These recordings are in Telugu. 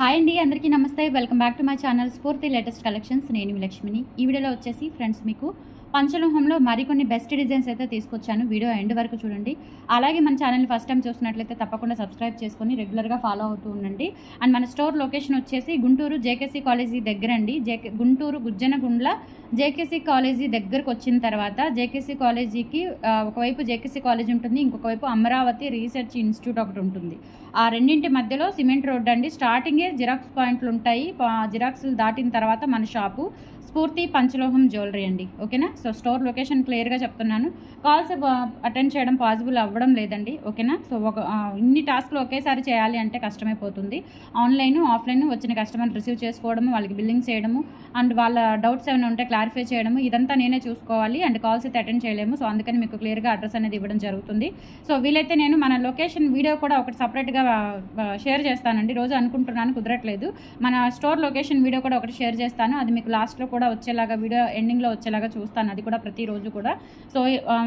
హాయ్ అండి, అందరికీ నమస్తే. Welcome back to my channel స్ఫూర్తి లేటెస్ట్ కలెక్షన్స్. నేను మీ లక్ష్మిని. ఈ వీడియోలో వచ్చేసి ఫ్రెండ్స్ మీకు పంచలోహంలో మరికొన్ని బెస్ట్ డిజైన్స్ అయితే తీసుకొచ్చాను. వీడియో ఎండ్ వరకు చూడండి. అలాగే మన ఛానల్ని ఫస్ట్ టైం చూసినట్లయితే తప్పకుండా సబ్స్క్రైబ్ చేసుకొని రెగ్యులర్గా ఫాలో అవుతూ ఉండండి. అండ్ మన స్టోర్ లొకేషన్ వచ్చేసి గుంటూరు జేకేసీ కాలేజీ దగ్గర అండి. గుంటూరు గుజ్జనగుండ్ల జేకేసీ కాలేజీ దగ్గరకు వచ్చిన తర్వాత జేకేసీ కాలేజీకి ఒకవైపు జేకేసీ కాలేజీ ఉంటుంది, ఇంకొక వైపు అమరావతి రీసెర్చ్ ఇన్స్టిట్యూట్ ఒకటి ఉంటుంది. ఆ రెండింటి మధ్యలో సిమెంట్ రోడ్ అండి. స్టార్టింగే జిరాక్స్ పాయింట్లు ఉంటాయి. జిరాక్స్లు దాటిన తర్వాత మన షాపు స్ఫూర్తి పంచలోహం జ్యువెలరీ అండి. ఓకేనా? సో స్టోర్ లొకేషన్ క్లియర్గా చెప్తున్నాను. కాల్స్ అటెండ్ చేయడం పాసిబుల్ అవ్వడం లేదండి. ఓకేనా? సో ఇన్ని టాస్క్లు ఒకేసారి చేయాలి అంటే కష్టమైపోతుంది. ఆన్లైన్ ఆఫ్లైన్ వచ్చిన కస్టమర్ రిసీవ్ చేసుకోవడము, వాళ్ళకి బిల్లింగ్ చేయడము, అండ్ వాళ్ళ డౌట్స్ ఏమైనా ఉంటే క్లారిఫై చేయడము, ఇదంతా నేనే చూసుకోవాలి. అండ్ కాల్స్ అయితే అటెండ్ చేయలేము. సో అందుకని మీకు క్లియర్గా అడ్రస్ అనేది ఇవ్వడం జరుగుతుంది. సో వీలైతే నేను మన లొకేషన్ వీడియో కూడా ఒకటి సపరేట్గా షేర్ చేస్తానండి. రోజు అనుకుంటున్నాను, కుదరట్లేదు. మన స్టోర్ లొకేషన్ వీడియో కూడా ఒకటి షేర్ చేస్తాను. అది మీకు లాస్ట్లో కూడా వచ్చేలాగా, వీడియో ఎండింగ్లో వచ్చేలాగా చూస్తాను. అది కూడా ప్రతిరోజు కూడా. సో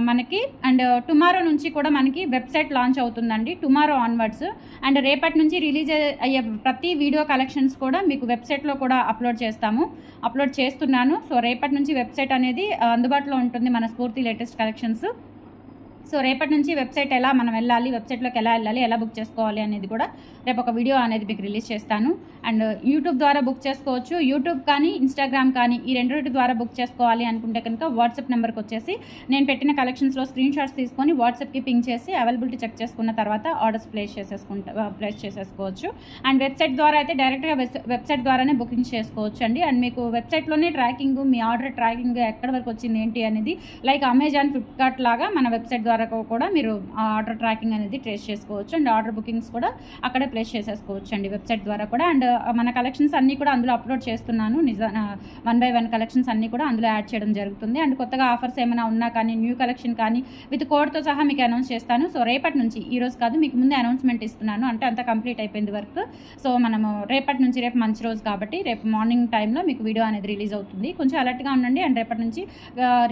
మనకి అండ్ టుమారో నుంచి కూడా మనకి వెబ్సైట్ లాంచ్ అవుతుందండి. Tomorrow onwards. అండ్ రేపటి నుంచి రిలీజ్ అయ్యే ప్రతి వీడియో కలెక్షన్స్ కూడా మీకు వెబ్సైట్లో కూడా అప్లోడ్ చేస్తున్నాను. సో రేపటి నుంచి వెబ్సైట్ అనేది అందుబాటులో ఉంటుంది, మన స్ఫూర్తి లేటెస్ట్ కలెక్షన్స్. సో రేపటి నుంచి వెబ్సైట్ ఎలా మనం వెళ్ళాలి, వెబ్సైట్లోకి ఎలా వెళ్ళాలి, ఎలా బుక్ చేసుకోవాలి అనేది కూడా రేపు ఒక వీడియో అనేది మీకు రిలీజ్ చేస్తాను. అండ్ యూట్యూబ్ ద్వారా బుక్ చేసుకోవచ్చు. యూట్యూబ్ కానీ ఇన్స్టాగ్రామ్ కానీ ఈ రెండింటి ద్వారా బుక్ చేసుకోవాలి అనుకుంటే కనుక వాట్సాప్ నెంబర్కి వచ్చేసి నేను పెట్టిన కలెక్షన్స్లో స్క్రీన్ షాట్స్ తీసుకొని వాట్సాప్కి పింక్ చేసి అవైలబిలిటీ చెక్ చేసుకున్న తర్వాత ఆర్డర్స్ ప్లేస్ చేసేసుకోవచ్చు. అండ్ వెబ్సైట్ ద్వారా అయితే డైరెక్ట్గా వెబ్సైట్ ద్వారానే బుకింగ్ చేసుకోవచ్చు అండి. అండ్ మీకు వెబ్సైట్లోనే ట్రాకింగ్, మీ ఆర్డర్ ట్రాకింగ్ ఎక్కడి వరకు వచ్చింది ఏంటి అనేది, లైక్ అమెజాన్, ఫ్లిప్కార్ట్ లాగా మన వెబ్సైట్ ద్వారా కూడా మీరు ఆర్డర్ ట్రాకింగ్ అనేది ట్రేస్ చేసుకోవచ్చు. అండ్ ఆర్డర్ బుకింగ్స్ కూడా అక్కడే ప్లేస్ చేసేసుకోవచ్చు అండి వెబ్సైట్ ద్వారా కూడా. అండ్ మన కలెక్షన్స్ అన్నీ కూడా అందులో అప్లోడ్ చేస్తున్నాను. 1 by 1 కలెక్షన్స్ అన్నీ కూడా అందులో యాడ్ చేయడం జరుగుతుంది. అండ్ కొత్తగా ఆఫర్స్ ఏమైనా ఉన్నా కానీ, న్యూ కలెక్షన్ కానీ విత్ కోడ్తో సహా మీకు అనౌన్స్ చేస్తాను. సో రేపటి నుంచి, ఈరోజు కాదు, మీకు ముందే అనౌన్స్మెంట్ ఇస్తున్నాను. అంటే అంతా కంప్లీట్ అయిపోయింది వర్క్. సో మనము రేపటి నుంచి, రేపు మంచి రోజు కాబట్టి రేపు మార్నింగ్ టైంలో మీకు వీడియో అనేది రిలీజ్ అవుతుంది. కొంచెం అలర్ట్గా ఉండండి. అండ్ రేపటి నుంచి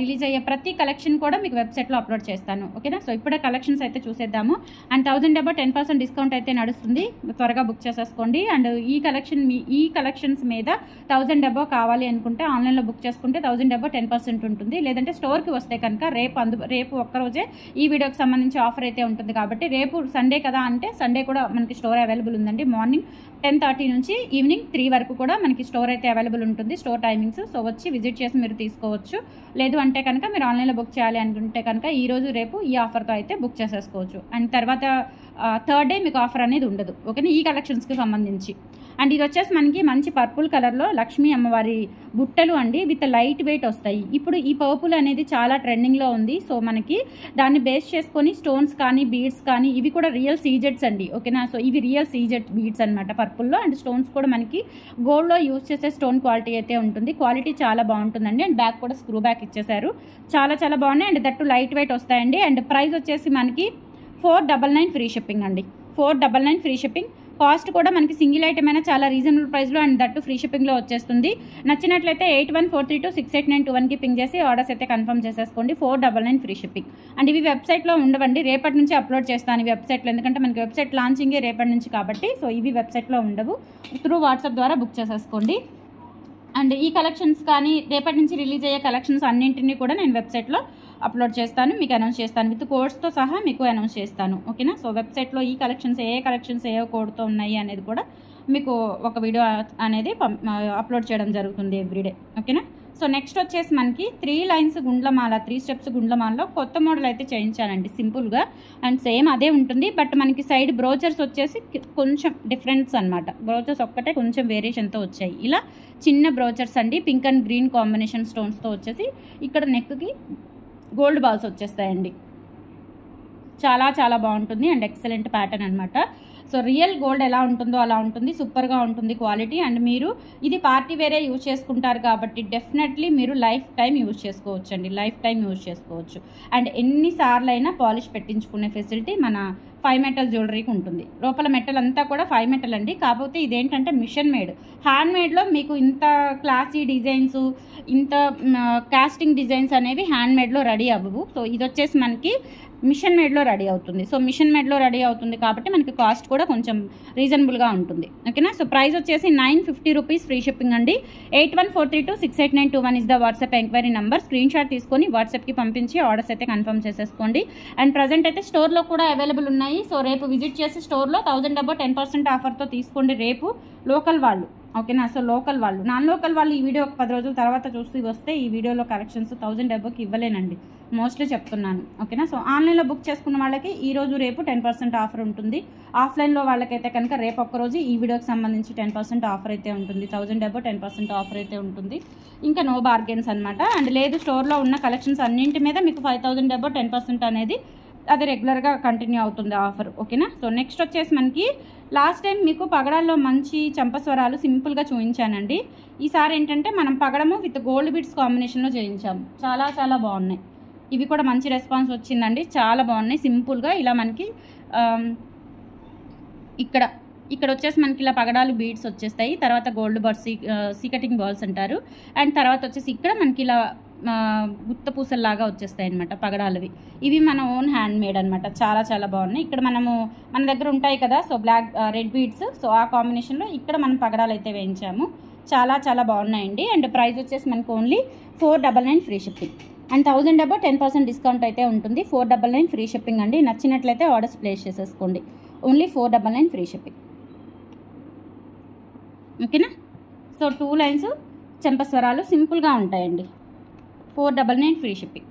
రిలీజ్ అయ్యే ప్రతి కలెక్షన్ కూడా మీకు వెబ్సైట్లో అప్లోడ్ చేస్తాను. ఓకేనా? సో ఇప్పుడే కలెక్షన్స్ అయితే చూసేద్దాము. అండ్ 1000 అబౌట్ 10% డిస్కౌంట్ అయితే నడుస్తుంది. త్వరగా బుక్ చేసేసుకోండి. అండ్ ఈ కలెక్షన్స్ మీద 1000 అబౌ కావాలి అనుకుంటే ఆన్లైన్లో బుక్ చేసుకుంటే 1000 అబౌ 10% ఉంటుంది. లేదంటే స్టోర్కి వస్తే కనుక రేపు ఒక్కరోజే ఈ వీడియోకి సంబంధించి ఆఫర్ అయితే ఉంటుంది. కాబట్టి రేపు సండే కదా అంటే సండే కూడా మనకి స్టోర్ అవైలబుల్ ఉందండి. మార్నింగ్ 10:30 నుంచి ఈవినింగ్ 3 వరకు కూడా మనకి స్టోర్ అయితే అవైలబుల్ ఉంటుంది, స్టోర్ టైమింగ్స్. సో వచ్చి విజిట్ చేసి మీరు తీసుకోవచ్చు. లేదు అంటే కనుక మీరు ఆన్లైన్లో బుక్ చేయాలి అనుకుంటే కనుక ఈరోజు రేపు ఈ ఆఫర్తో అయితే బుక్ చేసేసుకోవచ్చు. అండ్ తర్వాత థర్డ్ డే మీకు ఆఫర్ అనేది ఉండదు. ఓకేనా? ఈ కలెక్షన్స్కి సంబంధించి. అండ్ ఇది వచ్చేసి మనకి మంచి పర్పుల్ కలర్లో లక్ష్మీ అమ్మవారి బుట్టలు అండి, విత్ లైట్ వెయిట్ వస్తాయి. ఇప్పుడు ఈ పర్పుల్ అనేది చాలా ట్రెండింగ్లో ఉంది. సో మనకి దాన్ని బేస్ చేసుకొని స్టోన్స్ కానీ, బీడ్స్ కానీ, ఇవి కూడా రియల్ సీజెట్స్ అండి. ఓకేనా? సో ఇవి రియల్ సీజెట్ బీడ్స్ అనమాట పర్పుల్లో. అండ్ స్టోన్స్ కూడా మనకి గోల్డ్లో యూజ్ చేసే స్టోన్ క్వాలిటీ అయితే ఉంటుంది. క్వాలిటీ చాలా బాగుంటుందండి. అండ్ బ్యాక్ కూడా స్క్రూ బ్యాక్ ఇచ్చేసారు. చాలా చాలా బాగున్నాయి. అండ్ దట్టు లైట్ వెయిట్ వస్తాయండి. అండ్ ప్రైస్ వచ్చేసి మనకి 499 ఫ్రీ షిప్పింగ్ అండి. 499 ఫ్రీ షిప్పింగ్. కాస్ట్ కూడా మనకి సింగిల్ ఐటమ్ అయినా చాలా రీజనబుల్ ప్రైస్లో అండ్ దట్టు ఫ్రీ షిప్పింగ్లో వచ్చేస్తుంది. నచ్చినట్లయితే 8143268921కి పింగ్ చేసి ఆర్డర్స్ అయితే కన్ఫర్మ్ చేసేసుకోండి. 499 ఫ్రీ షిప్పింగ్. అండ్ ఇవి వెబ్సైట్లో ఉండవండి, రేపటి నుంచి అప్లోడ్ చేస్తాను ఈ వెబ్సైట్లో. ఎందుకంటే మనకి వెబ్సైట్ లాంచింగే రేపటి నుంచి కాబట్టి సో ఇవి వెబ్సైట్లో ఉండవు. త్రూ వాట్సాప్ ద్వారా బుక్ చేసేసుకోండి. అండ్ ఈ కలెక్షన్స్ కానీ రిలీజ్ నుంచి రిలీజ్ అయ్యే కలెక్షన్స్ అన్నింటినీ కూడా నేను వెబ్సైట్లో అప్లోడ్ చేస్తాను, మీకు అనౌన్స్ చేస్తాను. విత్ కోడ్స్తో సహా మీకు అనౌన్స్ చేస్తాను. ఓకేనా? సో వెబ్సైట్లో ఈ కలెక్షన్స్ ఏ కోడ్తో ఉన్నాయి అనేది కూడా మీకు ఒక వీడియో అనేది అప్లోడ్ చేయడం జరుగుతుంది ఎవ్రీడే. ఓకేనా? సో నెక్స్ట్ వచ్చేసి మనకి 3 లైన్స్ గుండ్లమాల, 3 స్టెప్స్ గుండ్లమాలలో కొత్త మోడల్ అయితే చేయించానండి సింపుల్గా. అండ్ సేమ్ అదే ఉంటుంది, బట్ మనకి సైడ్ బ్రోచర్స్ వచ్చేసి కొంచెం డిఫరెన్స్ అనమాట. బ్రోచర్స్ ఒక్కటే కొంచెం వేరియేషన్తో వచ్చాయి. ఇలా చిన్న బ్రోచర్స్ అండి, పింక్ అండ్ గ్రీన్ కాంబినేషన్ స్టోన్స్తో వచ్చేసి ఇక్కడ నెక్కి గోల్డ్ బాల్స్ వచ్చేస్తాయండి. చాలా చాలా బాగుంటుంది అండ్ ఎక్సలెంట్ ప్యాటర్న్ అనమాట. సో రియల్ గోల్డ్ ఎలా ఉంటుందో అలా ఉంటుంది, సూపర్గా ఉంటుంది క్వాలిటీ. అండ్ మీరు ఇది పార్టీ వేరే యూజ్ చేసుకుంటారు కాబట్టి డెఫినెట్లీ మీరు లైఫ్ టైం యూజ్ చేసుకోవచ్చు అండి, లైఫ్ టైం యూజ్ చేసుకోవచ్చు. అండ్ ఎన్నిసార్లు అయినా పాలిష్ పెట్టించుకునే ఫెసిలిటీ మన 5 మెటల్ జ్యువెలరీకి ఉంటుంది. లోపల మెటల్ అంతా కూడా 5 మెటల్ అండి. కాకపోతే ఇదేంటంటే మిషన్ మేడ్, హ్యాండ్ మేడ్లో మీకు ఇంత క్లాసీ డిజైన్స్, ఇంత కాస్టింగ్ డిజైన్స్ అనేవి హ్యాండ్ మేడ్లో రెడీ అవ్వవు. సో ఇది వచ్చేసి మనకి మిషన్ మేడ్లో రెడీ అవుతుంది. సో మిషన్ మేడ్లో రెడీ అవుతుంది కాబట్టి మనకి కాస్ట్ కూడా కొంచెం రీజనబుల్గా ఉంటుంది. ఓకేనా. సో ప్రైస్ వచ్చేసి 950 రూపీస్, ఫ్రీ షిప్పింగ్ అండి. 8143268921 is the WhatsApp enquiry number. Screenshot తీసుకొని వాట్సాప్కి పంపించి ఆర్డర్స్ అయితే కన్ఫర్మ్ చేసేసుకోండి. అండ్ ప్రజెంట్ అయితే స్టోర్లో కూడా అవైలబుల్ ఉన్నాయి. సో రేపు విజిట్ చేసి స్టోర్లో 1000 అబౌ 10% ఆఫర్తో తీసుకోండి. రేపు లోకల్ వాళ్ళు, ఓకేనా. సో లోకల్ వాళ్ళు, నాన్ లోకల్ వాళ్ళు ఈ వీడియో ఒక 10 రోజుల తర్వాత చూస్తూ వస్తే ఈ వీడియోలో కలెక్షన్స్ 1000 అబౌకి ఇవ్వలేనండి, మోస్ట్లీ చెప్తున్నాను. ఓకేనా. సో ఆన్లైన్లో బుక్ చేసుకున్న వాళ్ళకి ఈ రోజు రేపు 10% ఆఫర్ ఉంటుంది. ఆఫ్లైన్లో వాళ్ళకైతే కనుక రేపు ఒక్కరోజు ఈ వీడియోకి సంబంధించి 10% ఆఫర్ అయితే ఉంటుంది. 1000 అబౌ 10% ఆఫర్ అయితే ఉంటుంది. ఇంకా నో బార్గెన్స్ అనమాట. అండ్ లేదు, స్టోర్లో ఉన్న కలెక్షన్స్ అన్నింటి మీద మీకు 5000 అబౌ 10% అనేది అది రెగ్యులర్గా కంటిన్యూ అవుతుంది ఆఫర్. ఓకేనా. సో నెక్స్ట్ వచ్చేసి మనకి లాస్ట్ టైం మీకు పగడాల్లో మంచి చంపస్వరాలు సింపుల్గా చూపించానండి. ఈసారి ఏంటంటే మనం పగడము విత్ గోల్డ్ బిట్స్ కాంబినేషన్లో చేయించాము. చాలా చాలా బాగున్నాయి. ఇవి కూడా మంచి రెస్పాన్స్ వచ్చిందండి, చాలా బాగున్నాయి. సింపుల్గా ఇలా మనకి ఇక్కడ వచ్చేసి మనకి ఇలా పగడాలు బీడ్స్ వచ్చేస్తాయి. తర్వాత గోల్డ్ బర్డ్స్, సీకటింగ్ బాల్స్ అంటారు. అండ్ తర్వాత వచ్చేసి ఇక్కడ మనకి ఇలా గుత్త పూసల్లాగా వచ్చేస్తాయి అనమాట పగడాలవి. ఇవి మన ఓన్ హ్యాండ్ మేడ్ అనమాట. చాలా చాలా బాగున్నాయి. ఇక్కడ మన దగ్గర ఉంటాయి కదా, so black red beads, so ఆ కాంబినేషన్లో ఇక్కడ మనం పగడాలు అయితే వేయించాము. చాలా చాలా బాగున్నాయండి. అండ్ ప్రైస్ వచ్చేసి మనకు only 499 free shipping. And 1000 above 10% discount అయితే ఉంటుంది. 499 ఫ్రీ షిప్పింగ్ అండి. నచ్చినట్లయితే ఆర్డర్స్ ప్లేస్ చేసేసుకోండి. Only 499 free shipping. ఓకేనా. సో 2 లైన్స్ చెంపస్వరాలు సింపుల్గా ఉంటాయండి. 499 ఫ్రీ షిప్పింగ్.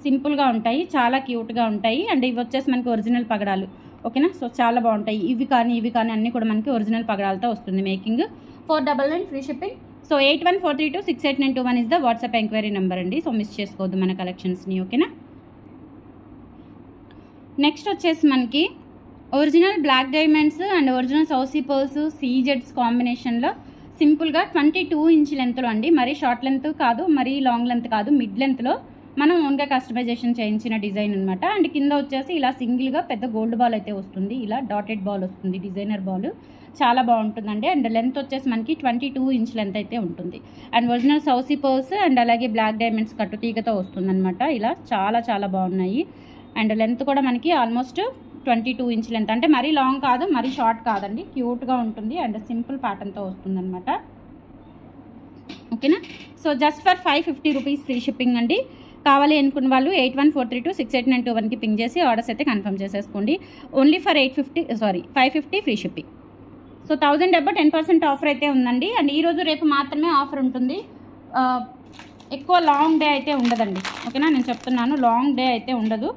సింపుల్గా ఉంటాయి, చాలా క్యూట్గా ఉంటాయి. అండ్ ఇవి వచ్చేసి మనకి ఒరిజినల్ పగడాలు. ఓకేనా. సో చాలా బాగుంటాయి. ఇవి కానీ అన్నీ కూడా మనకి ఒరిజినల్ పగడాలతో వస్తుంది making. 499 free shipping. So 8143268921 is the WhatsApp enquiry number అండి. సో మిస్ చేసుకోవద్దు మన కలెక్షన్స్ని. ఓకేనా. నెక్స్ట్ వచ్చేసి మనకి original black diamonds and original సౌసీ pearls సీజెడ్స్ కాంబినేషన్లో సింపుల్గా 22 ఇంచ్ లెంత్లో అండి. మరీ షార్ట్ లెంత్ కాదు, మరీ లాంగ్ లెంత్ కాదు, మిడ్ లెంత్లో మనం ఓన్గా కస్టమైజేషన్ చేయించిన డిజైన్ అనమాట. అండ్ కింద వచ్చేసి ఇలా సింగిల్గా పెద్ద గోల్డ్ బాల్ అయితే వస్తుంది. ఇలా డాటెడ్ బాల్ వస్తుంది, డిజైనర్ బాల్. చాలా బాగుంటుందండి. అండ్ లెంత్ వచ్చేసి మనకి 22 ఇంచ్ లెంత్ అయితే ఉంటుంది. అండ్ ఒరిజినల్ సౌసీ పర్ల్స్ అండ్ అలాగే బ్లాక్ డైమండ్స్ కట్టుతీగతో వస్తుందన్నమాట. ఇలా చాలా చాలా బాగున్నాయి. అండ్ లెంత్ కూడా మనకి ఆల్మోస్ట్ 22 ఇంచ్ లెంత్, అంటే మరీ లాంగ్ కాదు, మరీ షార్ట్ కాదండి, క్యూట్గా ఉంటుంది. అండ్ సింపుల్ ప్యాటర్న్తో వస్తుందన్నమాట. ఓకేనా. So just for 550 rupees free shipping అండి. కావాలి అనుకున్న వాళ్ళు 8143268921కి పింగ్ చేసి ఆర్డర్స్ అయితే కన్ఫర్మ్ చేసేసుకోండి. Only for 550 free shipping. So 1000 above 10% offer అయితే ఉందండి. అండ్ ఈరోజు రేపు మాత్రమే ఆఫర్ ఉంటుంది. ఎక్కువ లాంగ్ డే అయితే ఉండదండి. ఓకేనా. నేను చెప్తున్నాను, లాంగ్ డే అయితే ఉండదు.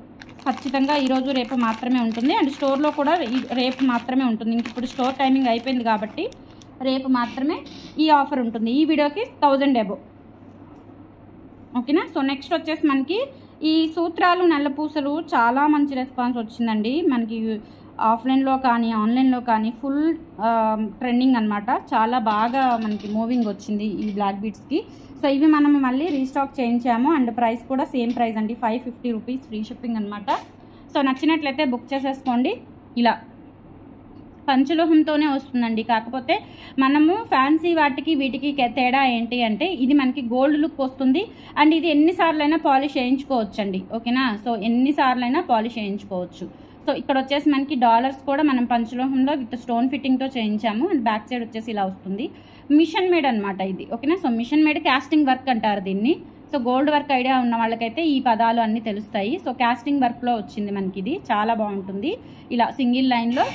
ఖచ్చితంగా ఈరోజు రేపు మాత్రమే ఉంటుంది. అండ్ స్టోర్లో కూడా రేపు మాత్రమే ఉంటుంది. ఇంక ఇప్పుడు స్టోర్ టైమింగ్ అయిపోయింది కాబట్టి రేపు మాత్రమే ఈ ఆఫర్ ఉంటుంది. ఈ వీడియోకి 1000 అబౌ. ఓకేనా. సో నెక్స్ట్ వచ్చేసి మనకి ఈ సూత్రాలు నల్లపూసలు చాలా మంచి రెస్పాన్స్ వచ్చిందండి. మనకి ఆఫ్లైన్లో కానీ ఆన్లైన్లో కానీ ఫుల్ ట్రెండింగ్ అనమాట. చాలా బాగా మనకి మూవింగ్ వచ్చింది ఈ బ్లాక్ బీడ్స్కి. సో ఇవి మనం మళ్ళీ రీస్టాక్ చేయించాము. అండ్ ప్రైస్ కూడా సేమ్ ప్రైస్ అండి, 550 రూపీస్ ఫ్రీ షిప్పింగ్ అనమాట. సో నచ్చినట్లయితే బుక్ చేసేసుకోండి. ఇలా పంచలోహంతోనే వస్తుందండి. కాకపోతే మనము ఫ్యాన్సీ వాటికి వీటికి తేడా ఏంటి అంటే ఇది మనకి గోల్డ్ లుక్ వస్తుంది. అండ్ ఇది ఎన్నిసార్లైనా పాలిష్ చేయించుకోవచ్చు అండి. ఓకేనా. సో ఎన్నిసార్లైనా పాలిష్ చేయించుకోవచ్చు. సో ఇక్కడ వచ్చేసి మనకి డాలర్స్ కూడా మనం పంచలోహంలో విత్ స్టోన్ ఫిట్టింగ్తో చేయించాము. అండ్ బ్యాక్ సైడ్ వచ్చేసి ఇలా వస్తుంది. మిషన్ మేడ్ అనమాట ఇది. ఓకేనా. So machine made casting work అంటారు దీన్ని. సో గోల్డ్ వర్క్ ఐడియా ఉన్న వాళ్ళకైతే ఈ పదాలు అన్నీ తెలుస్తాయి. సో కాస్టింగ్ వర్క్లో వచ్చింది మనకి ఇది. చాలా బాగుంటుంది. ఇలా సింగిల్ లైన్లో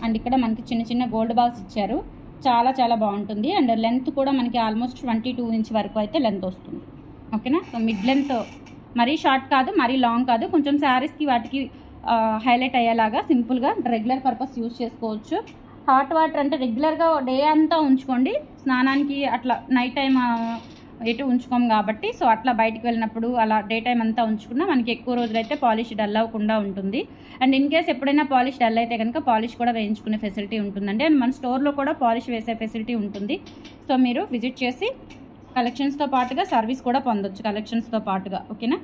అండ్ ఇక్కడ మనకి చిన్న చిన్న గోల్డ్ బాల్స్ ఇచ్చారు. చాలా చాలా బాగుంటుంది. అండ్ లెంత్ కూడా మనకి ఆల్మోస్ట్ 22 ఇంచ్ వరకు అయితే లెంత్ వస్తుంది. ఓకేనా. సో మిడ్ లెంత్, మరీ షార్ట్ కాదు, మరీ లాంగ్ కాదు, కొంచెం శారీస్కి వాటికి హైలైట్ అయ్యేలాగా సింపుల్గా రెగ్యులర్ పర్పస్ యూజ్ చేసుకోవచ్చు. హాట్ వాటర్ అంటే రెగ్యులర్గా డే అంతా ఉంచుకోండి. స్నానానికి అట్లా నైట్ టైం ఎటు ఉంచుకోము కాబట్టి, సో అట్లా బయటికి వెళ్ళినప్పుడు అలా డే టైం అంతా ఉంచుకున్నా మనకి ఎక్కువ రోజులైతే పాలిష్ డల్ అవ్వకుండా ఉంటుంది. అండ్ ఇన్ కేస్ ఎప్పుడైనా పాలిష్ డల్ అయితే కనుక పాలిష్ కూడా వేయించుకునే ఫెసిలిటీ ఉంటుందండి. అండ్ మన స్టోర్లో కూడా పాలిష్ వేసే ఫెసిలిటీ ఉంటుంది. సో మీరు విజిట్ చేసి కలెక్షన్స్తో పాటుగా సర్వీస్ కూడా పొందొచ్చు కలెక్షన్స్తో పాటుగా. ఓకేనా.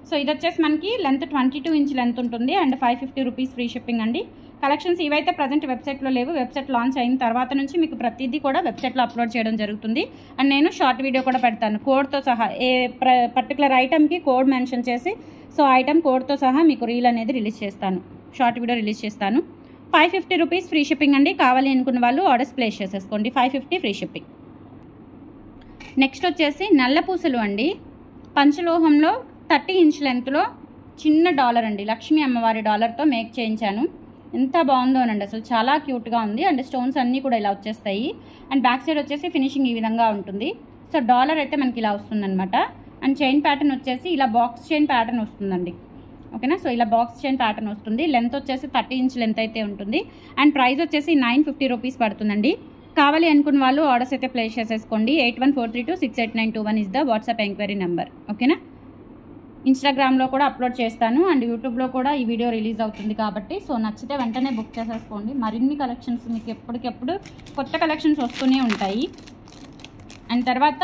సో ఇది వచ్చేసి మనకి లెంత్ 22 ఇంచ్ లెంత్ ఉంటుంది అండ్ 550 రూపీస్ ఫ్రీ షిప్పింగ్ అండి. కలెక్షన్స్ ఇవైతే ప్రజెంట్ వెబ్సైట్లో లేవు. వెబ్సైట్ లాంచ్ అయిన తర్వాత నుంచి మీకు ప్రతిదీ కూడా వెబ్సైట్లో అప్లోడ్ చేయడం జరుగుతుంది. అండ్ నేను షార్ట్ వీడియో కూడా పెడతాను కోడ్తో సహా. ఏ పర్టికులర్ ఐటమ్కి కోడ్ మెన్షన్ చేసి సో ఐటమ్ కోడ్తో సహా మీకు రీల్ అనేది రిలీజ్ చేస్తాను, షార్ట్ వీడియో రిలీజ్ చేస్తాను. 550 రూపీస్ ఫ్రీ షిప్పింగ్ అండి. కావాలి అనుకున్న వాళ్ళు ఆర్డర్స్ ప్లేస్ చేసేసుకోండి. 550 ఫ్రీ షిప్పింగ్. నెక్స్ట్ వచ్చేసి నల్ల పూసలు అండి. పంచలోహంలో 30 ఇంచ్ లెంత్లో చిన్న డాలర్ అండి, లక్ష్మీ అమ్మవారి డాలర్తో మేక్ చేయించాను. ఎంత బాగుందోనండి, అసలు చాలా క్యూట్గా ఉంది. అండ్ స్టోన్స్ అన్నీ కూడా ఇలా వచ్చేస్తాయి. అండ్ బ్యాక్ సైడ్ వచ్చేసి ఫినిషింగ్ ఈ విధంగా ఉంటుంది. సో డాలర్ అయితే మనకి ఇలా వస్తుందన్నమాట. అండ్ చైన్ ప్యాటర్న్ వచ్చేసి ఇలా బాక్స్ చైన్ ప్యాటర్న్ వస్తుందండి. ఓకేనా, సో ఇలా బాక్స్ చైన్ ప్యాటర్న్ వస్తుంది. లెంత్ వచ్చేసి 30 ఇంచ్ లెంత్ అయితే ఉంటుంది. అండ్ ప్రైస్ వచ్చేసి 950 రూపీస్ పడుతుందండి. కావాలి అనుకున్న వాళ్ళు ఆర్డర్స్ అయితే ప్లేస్ చేసేసుకోండి. 8143268921 is the WhatsApp enquiry number. ఓకేనా, ఇన్స్టాగ్రామ్లో కూడా అప్లోడ్ చేస్తాను అండ్ యూట్యూబ్లో కూడా ఈ వీడియో రిలీజ్ అవుతుంది కాబట్టి సో నచ్చితే వెంటనే బుక్ చేసేసుకోండి. మరిన్ని కలెక్షన్స్ మీకు ఎప్పటికెప్పుడు కొత్త కలెక్షన్స్ వస్తూనే ఉంటాయి. అండ్ తర్వాత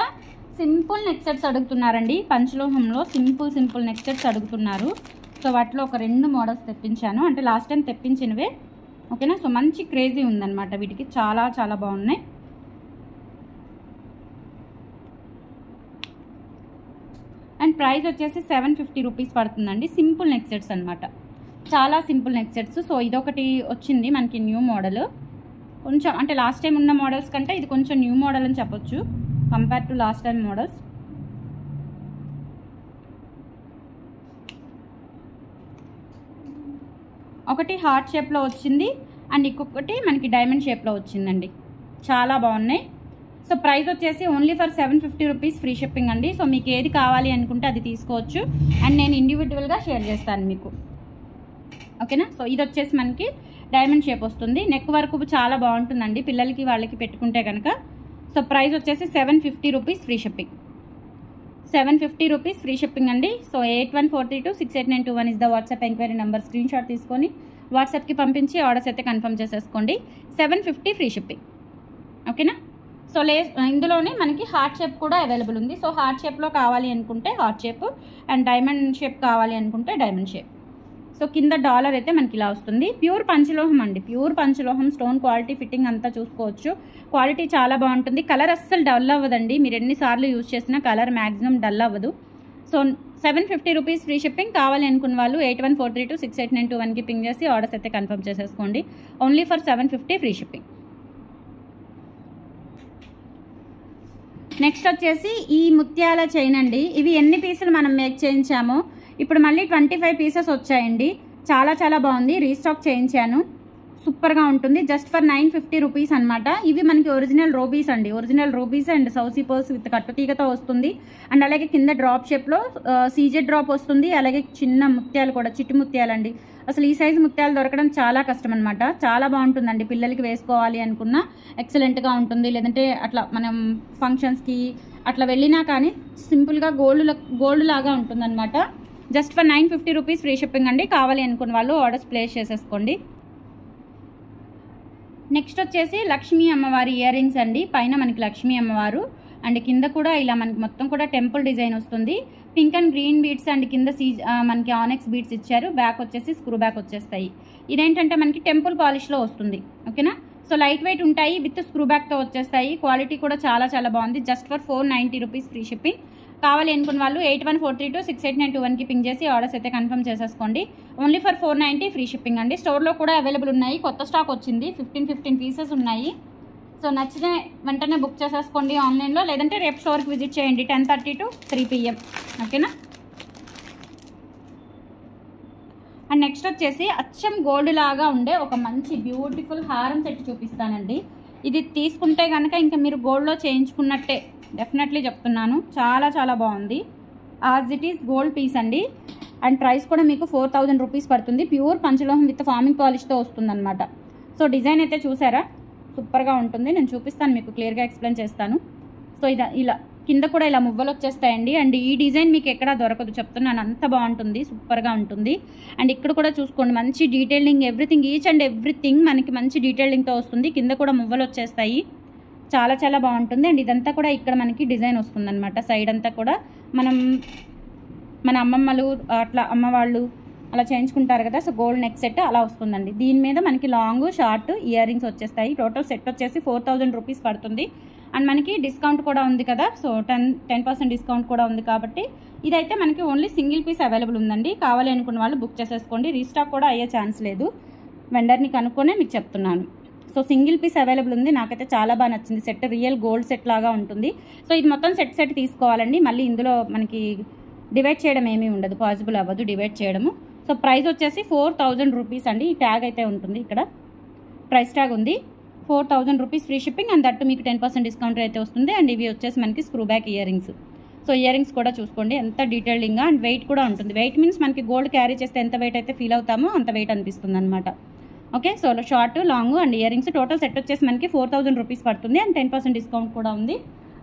సింపుల్ నెక్ సెట్స్ అడుగుతున్నారండి. పంచలోహంలో సింపుల్ నెక్ సెట్స్ అడుగుతున్నారు. సో వాటిలో ఒక 2 మోడల్స్ తెప్పించాను, అంటే లాస్ట్ టైం తెప్పించినవే. ఓకేనా, సో మంచి క్రేజీ ఉందన్నమాట వీటికి, చాలా చాలా బాగున్నాయి. అండ్ ప్రైస్ వచ్చేసి 750 రూపీస్ పడుతుందండి. సింపుల్ నెక్ సెట్స్ అనమాట, చాలా సింపుల్ నెక్ సెట్స్. సో ఇదొకటి వచ్చింది మనకి న్యూ మోడల్. కొంచెం అంటే లాస్ట్ టైం ఉన్న మోడల్స్ కంటే ఇది కొంచెం న్యూ మోడల్ అని చెప్పొచ్చు compare to last time models. ఒకటి హార్ట్ షేప్లో వచ్చింది అండ్ ఇంకొకటి మనకి డైమండ్ షేప్లో వచ్చిందండి. చాలా బాగున్నాయి. సో ప్రైస్ వచ్చేసి only for 750 rupees free shipping అండి. సో మీకు ఏది కావాలి అనుకుంటే అది తీసుకోవచ్చు అండ్ నేను ఇండివిజువల్గా షేర్ చేస్తాను మీకు. ఓకేనా, సో ఇది వచ్చేసి మనకి డైమండ్ షేప్ వస్తుంది. నెక్ వర్క్ చాలా బాగుంటుందండి పిల్లలకి వాళ్ళకి పెట్టుకుంటే కనుక. సో ప్రైస్ వచ్చేసి 750 rupees free shipping. 750 rupees free shipping అండి. So 8143268921 is the WhatsApp enquiry number. Screenshot తీసుకొని వాట్సాప్కి పంపించి ఆర్డర్స్ అయితే కన్ఫర్మ్ చేసేసుకోండి. 750 ఫ్రీ షిప్పింగ్. ఓకేనా, సో ఇందులోనే మనకి హార్ట్ షేప్ కూడా అవైలబుల్ ఉంది. సో హార్ట్ షేప్లో కావాలి అనుకుంటే heart shape and diamond shape కావాలి అనుకుంటే డైమండ్ షేప్. సో కింద డాలర్ అయితే మనకి ఇలా వస్తుంది. ప్యూర్ పంచలోహం అండి, ప్యూర్ పంచలోహం. స్టోన్ క్వాలిటీ ఫిట్టింగ్ అంతా చూసుకోవచ్చు. క్వాలిటీ చాలా బాగుంటుంది. కలర్ అస్సలు డల్ అవ్వదండి, మీరు ఎన్నిసార్లు యూజ్ చేసినా కలర్ మ్యాక్సిమం డల్ అవ్వదు. So 750 rupees free shipping. కావాలి అనుకున్న వాళ్ళు 8143268921కి పింగ్ చేసి ఆర్డర్స్ అయితే కన్ఫర్మ్ చేసేసుకోండి. Only for 750 free shipping. Next వచ్చేసి ఈ ముత్యాల చైన్ అండి. ఇవి ఎన్ని పీసులు మనం మేక్ చేయించామో ఇప్పుడు మళ్ళీ 25 పీసెస్ వచ్చాయండి. చాలా చాలా బాగుంది. రీస్టాక్ చేయించాను, సూపర్గా ఉంటుంది. జస్ట్ ఫర్ 950 రూపీస్ అనమాట. ఇవి మనకి ఒరిజినల్ రూబీస్ అండి, ఒరిజినల్ రూబీస్ అండ్ సౌసీ పర్స్ విత్ కట్టుతీగతో వస్తుంది. అండ్ అలాగే కింద డ్రాప్ షేప్లో సీజెడ్ డ్రాప్ వస్తుంది. అలాగే చిన్న ముత్యాలు కూడా, చిట్టి ముత్యాలండి. అసలు ఈ సైజు ముత్యాలు దొరకడం చాలా కష్టం అనమాట. చాలా బాగుంటుందండి, పిల్లలకి వేసుకోవాలి అనుకున్నా ఎక్సలెంట్గా ఉంటుంది. లేదంటే అట్లా మనం ఫంక్షన్స్కి అట్లా వెళ్ళినా కానీ సింపుల్గా గోల్డ్ లాగా ఉంటుందన్నమాట. Just for 950 rupees free shipping అండి. కావాలి అనుకున్న వాళ్ళు ఆర్డర్స్ ప్లేస్ చేసేసుకోండి. నెక్స్ట్ వచ్చేసి లక్ష్మీ అమ్మవారి ఇయర్ రింగ్స్ అండి. పైన మనకి లక్ష్మీ అమ్మవారు అండ్ కింద కూడా ఇలా మనకి మొత్తం కూడా టెంపుల్ డిజైన్ వస్తుంది. Pink and green beads and కింద మనకి ఆనెక్స్ బీడ్స్ ఇచ్చారు. బ్యాక్ వచ్చేసి స్క్రూ బ్యాక్ వచ్చేస్తాయి. ఇదేంటంటే మనకి టెంపుల్ పాలిష్లో వస్తుంది. ఓకేనా, సో లైట్ వెయిట్ ఉంటాయి, విత్ స్క్రూ బ్యాక్తో వచ్చేస్తాయి. క్వాలిటీ కూడా చాలా చాలా బాగుంది. Just for 490 rupees free shipping. కావాలి అనుకున్న వాళ్ళు 8143268921కి పింగ్ చేసి ఆర్డర్స్ అయితే కన్ఫర్మ్ చేసేసుకోండి. ఓన్లీ ఫర్ 490 ఫ్రీ షిప్పింగ్ అండి. స్టోర్లో కూడా అవైలబుల్ ఉన్నాయి, కొత్త స్టాక్ వచ్చింది. 15 పీసెస్ ఉన్నాయి. సో నచ్చితే వెంటనే బుక్ చేసేసుకోండి ఆన్లైన్లో, లేదంటే రేపు స్టోర్కి విజిట్ చేయండి 10:30 to 3 PM. ఓకేనా, అండ్ నెక్స్ట్ వచ్చేసి అచ్చం గోల్డ్ లాగా ఉండే ఒక మంచి బ్యూటిఫుల్ హారం సెట్ చూపిస్తానండి. ఇది తీసుకుంటే కనుక ఇంకా మీరు గోల్డ్లో చేయించుకున్నట్టే, డెఫినెట్లీ చెప్తున్నాను. చాలా చాలా బాగుంది. As it is gold piece అండి. అండ్ ప్రైస్ కూడా మీకు 4000 రూపీస్ పడుతుంది. ప్యూర్ పంచలోహం విత్ ఫార్మింగ్ పాలిష్తో వస్తుందన్నమాట. సో డిజైన్ అయితే చూసారా, సూపర్గా ఉంటుంది. నేను చూపిస్తాను మీకు, క్లియర్గా ఎక్స్ప్లెయిన్ చేస్తాను. సో ఇలా కింద కూడా ఇలా మువ్వలు వచ్చేస్తాయండి. అండ్ ఈ డిజైన్ మీకు ఎక్కడా దొరకదు, చెప్తున్నాను. అంత బాగుంటుంది, సూపర్గా ఉంటుంది. అండ్ ఇక్కడ కూడా చూసుకోండి, మంచి detailing, everything, each and everything మనకి మంచి డీటెయిలింగ్తో వస్తుంది. కింద కూడా మువ్వలు వచ్చేస్తాయి, చాలా చాలా బాగుంటుంది. అండ్ ఇదంతా కూడా ఇక్కడ మనకి డిజైన్ వస్తుందన్నమాట. సైడ్ అంతా కూడా మనం మన అమ్మమ్మలు అట్లా అమ్మవాళ్ళు అలా చేయించుకుంటారు కదా, సో గోల్డ్ నెక్ సెట్ అలా వస్తుందండి. దీని మీద మనకి లాంగ్ షార్ట్ ఇయర్ రింగ్స్ వచ్చేస్తాయి. టోటల్ సెట్ వచ్చేసి 4000 రూపీస్ పడుతుంది. అండ్ మనకి డిస్కౌంట్ కూడా ఉంది కదా, సో 10% డిస్కౌంట్ కూడా ఉంది కాబట్టి ఇదైతే మనకి ఓన్లీ సింగిల్ పీస్ అవైలబుల్ ఉందండి. కావాలి అనుకున్న వాళ్ళు బుక్ చేసేసుకోండి. రీస్టాక్ కూడా అయ్యే ఛాన్స్ లేదు. వెండర్ని కనుక్కొనే మీకు చెప్తున్నాను. సో సింగిల్ పీస్ అవైలబుల్ ఉంది. నాకైతే చాలా బాగా నచ్చింది. సెట్ రియల్ గోల్డ్ సెట్ లాగా ఉంటుంది. సో ఇది మొత్తం సెట్ తీసుకోవాలండి. మళ్ళీ ఇందులో మనకి డివైడ్ చేయడం ఏమీ ఉండదు, పాసిబుల్ అవ్వదు డివైడ్ చేయడము. సో ప్రైస్ వచ్చేసి 4000 రూపీస్ అండి. ఈ ట్యాగ్ అయితే ఉంటుంది, ఇక్కడ ప్రైస్ ట్యాగ్ ఉంది. 4000 rupees free shipping and that మీకు 10% డిస్కౌంట్ అయితే వస్తుంది. అండ్ ఇవి వచ్చేసి మనకి screw back ear rings. So ear rings కూడా చూసుకోండి ఎంత డీటెయిలింగ్గా, అండ్ వెయిట్ కూడా ఉంటుంది. వెయిట్ మీన్స్ మనకి గోల్డ్ క్యారీ చేస్తే ఎంత వెయిట్ అయితే ఫీల్ అవుతామో అంత వెయిట్ అనిపిస్తుంది అనమాట. Okay, so short long and ear rings total set వచ్చేసి మనకి 4000 రూపీస్ పడుతుంది. అండ్ 10% డిస్కౌంట్ కూడా ఉంది.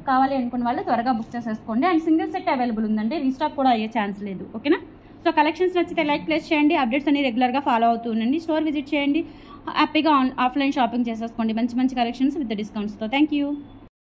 కావాలి అనుకున్న వాళ్ళు త్వరగా బుక్ చేసేసుకోండి. అండ్ సింగిల్ సెట్ అవైలబుల్ ఉందండి. రీస్టాక్ కూడా అయ్యే ఛాన్స్ లేదు. ఓకేనా? సో కలెక్షన్స్ నచ్చితే లైక్ ప్లేస్ చేయండి. అప్డేట్స్ అన్ని రెగ్యులర్గా ఫాలో అవుతూ ఉండండి. స్టోర్ విజిట్ చేయండి. హ్యాపీగా ఆఫ్లైన్ షాపింగ్ చేసేసుకోండి. మంచి మంచి కలెక్షన్స్ విత్ డిస్కౌంట్స్తో. Thank you.